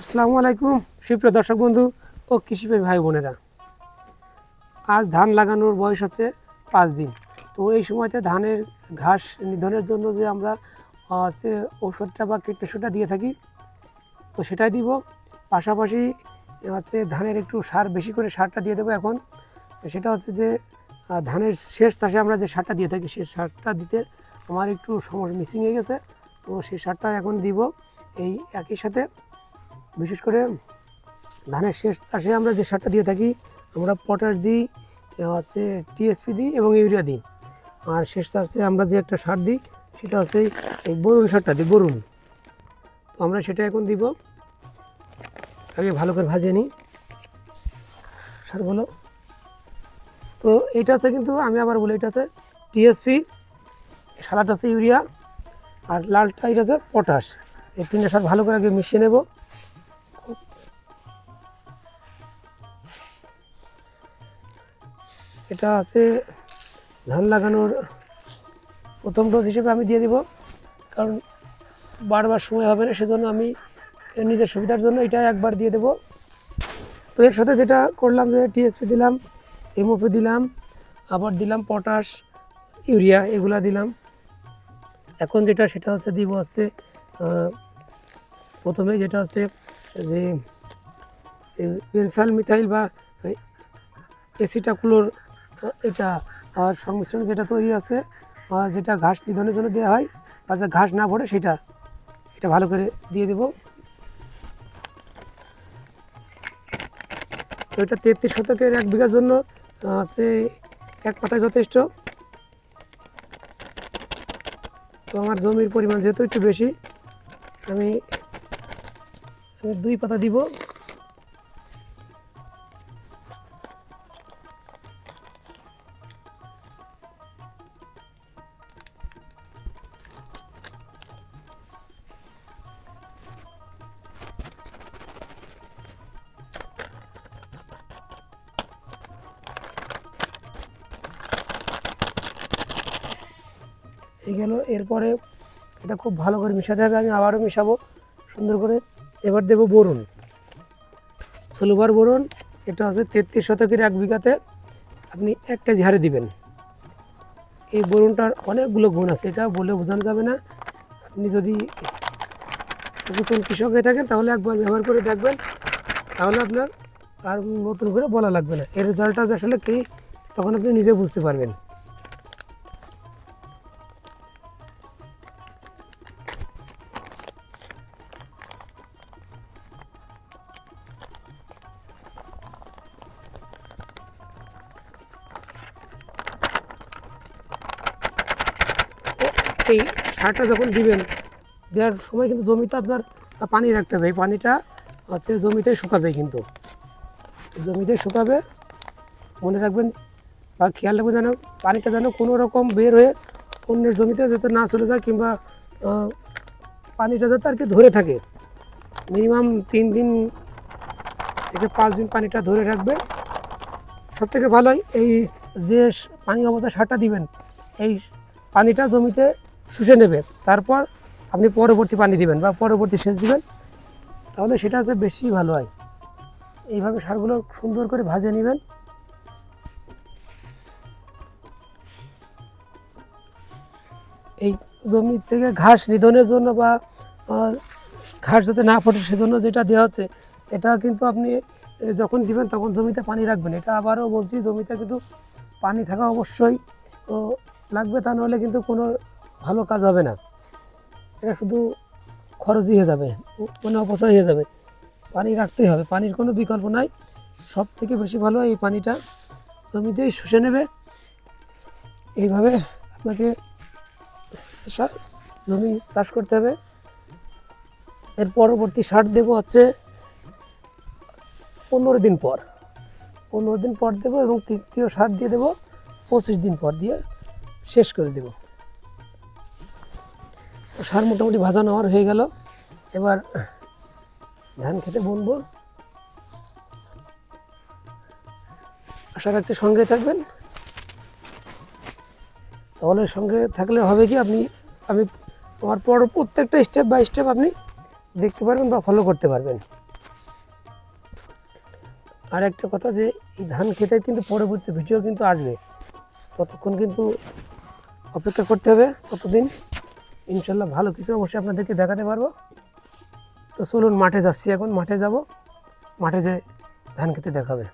আসসালামু আলাইকুম সুপ্রিয় দর্শক বন্ধু ও কৃষিপ্রেমী ভাই বোনেরা। আজ ধান লাগানোর বয়স হচ্ছে 5 দিন। তো এই সময়তে ধানের ঘাস নিধনের জন্য যে আমরা হচ্ছে ওষুধটা বা কীটনাশকটা দিয়ে থাকি, তো সেটাই দিব। পাশাপাশি হচ্ছে ধানের একটু সার, বেশি করে সারটা দিয়ে দেবো এখন। সেটা হচ্ছে যে ধানের শেষ চাষে আমরা যে সারটা দিয়ে থাকি, সেই সারটা দিতে আমার একটু সময় মিসিং হয়ে গেছে। তো সেই সারটা এখন দিব। এই একই সাথে বিশেষ করে ধানের শেষ চাষে আমরা যে সারটা দিয়ে থাকি, আমরা পটাশ দিই, হচ্ছে টিএসপি দিই এবং ইউরিয়া দিই। আর শেষ চাষে আমরা যে একটা সার দিই সেটা হচ্ছে এই বরুণ সারটা দিই, বরুণ। তো আমরা সেটা এখন দিব। আগে ভালো করে ভাজিয়ে নিই সারগুলো। তো এইটা হচ্ছে, কিন্তু আমি আবার বলি, এটা হচ্ছে টিএসপি, সাদাটা হচ্ছে ইউরিয়া, আর লালটা এটা হচ্ছে পটাশ। এই তিনটে সার ভালো করে আগে মিশিয়ে নেব। এটা আছে ধান লাগানোর প্রথম ডোজ হিসেবে আমি দিয়ে দিব, কারণ বারবার সময় হবে না, সেজন্য আমি নিজের সুবিধার জন্য এটা একবার দিয়ে দেব। তো এর সাথে যেটা করলাম যে টিএসপি দিলাম, এমওপি দিলাম, আবার দিলাম পটাশ, ইউরিয়া, এগুলা দিলাম। এখন যেটা সেটা হচ্ছে দিব হচ্ছে প্রথমে যেটা হচ্ছে যে বেনসাল মিথাইল বা এসিটাকুলোর, এটা সংমিশ্রণ যেটা তৈরি আছে, যেটা ঘাস নিধনের জন্য দেওয়া হয়, আর যা ঘাস না ভরে সেটা, এটা ভালো করে দিয়ে দেব। তো এটা 33 শতকের 1 বিঘার জন্য আছে এক পাতায় যথেষ্ট। তো আমার জমির পরিমাণ যেহেতু একটু বেশি, আমি 2 পাতা দিব। এই গেল। এরপরে এটা খুব ভালো করে মিশাতে হবে, আমি আবারও মিশাবো সুন্দর করে। এবার দেব বোরন, ষোলোবার বোরন। এটা হচ্ছে 33 শতকের 1 বিঘাতে আপনি 1 কেজি হারে দিবেন। এই বোরনটার অনেকগুলো গুণ আছে, এটা বলে বোঝানো যাবে না। আপনি যদি সচেতন কৃষক হয়ে থাকেন তাহলে একবার ব্যবহার করে দেখবেন, তাহলে আপনার আর নতুন করে বলা লাগবে না। এর রেজাল্টটা যে আসলে কী, তখন আপনি নিজে বুঝতে পারবেন। এই সারটা যখন দিবেন, দেওয়ার সময় কিন্তু জমিতে আপনার পানি রাখতে হবে। এই পানিটা হচ্ছে জমিতেই শুকাবে, কিন্তু জমিতেই শুকাবে, মনে রাখবেন বা খেয়াল রাখবেন যেন পানিটা যেন কোনো রকম বের হয়ে অন্যের জমিতে যাতে না চলে যায়, কিংবা পানিটা যাতে আর কি ধরে থাকে। মিনিমাম 3 দিন থেকে 5 দিন পানিটা ধরে রাখবে। সবথেকে ভালো হয় এই যে পানি অবস্থায় সারটা দিবেন, এই পানিটা জমিতে শুষে নেবে, তারপর আপনি পরবর্তী পানি দিবেন বা পরবর্তী সেচ দিবেন, তাহলে সেটা হচ্ছে বেশি ভালো হয়। এইভাবে সারগুলো সুন্দর করে ভাজে নেবেন। এই জমি থেকে ঘাস নিধনের জন্য বা ঘাস যাতে না ফোটে সেজন্য যেটা দেওয়া হচ্ছে, এটা কিন্তু আপনি যখন দিবেন তখন জমিতে পানি রাখবেন। এটা আবারও বলছি, জমিতে কিন্তু পানি থাকা অবশ্যই লাগবে, তা নাহলে কিন্তু কোনো ভালো কাজ হবে না। এটা শুধু খরচই হয়ে যাবে, মানে অপচয় হয়ে যাবে। পানি রাখতেই হবে, পানির কোনো বিকল্প নাই। সব থেকে বেশি ভালো এই পানিটা জমিতেই শুষে নেবে। এইভাবে আপনাকে জমি চাষ করতে হবে। এর পরবর্তী সার দেব হচ্ছে 15 দিন পর, 15 দিন পর দেবো, এবং তৃতীয় সার দিয়ে দেবো 25 দিন পর, দিয়ে শেষ করে দেব। সার মোটামুটি ভাজা নেওয়ার হয়ে গেল। এবার ধান খেতে বুনবো। আশা রাখছি সঙ্গে থাকবেন। তাহলে সঙ্গে থাকলে হবে কি, আমি আমার প্রত্যেকটা স্টেপ বাই স্টেপ আপনি দেখতে পারবেন বা ফলো করতে পারবেন। আর একটা কথা যে এই ধান খেতে কিন্তু পরবর্তী ভিডিও কিন্তু আসবে, ততক্ষণ কিন্তু অপেক্ষা করতে হবে। ততদিন ইনশাল্লাহ ভালো কিছু অবশ্যই আপনাদেরকে দেখাতে পারবো। তো চলুন মাঠে যাচ্ছি, এখন মাঠে যাব, মাঠে যে ধান খেতে দেখাবে।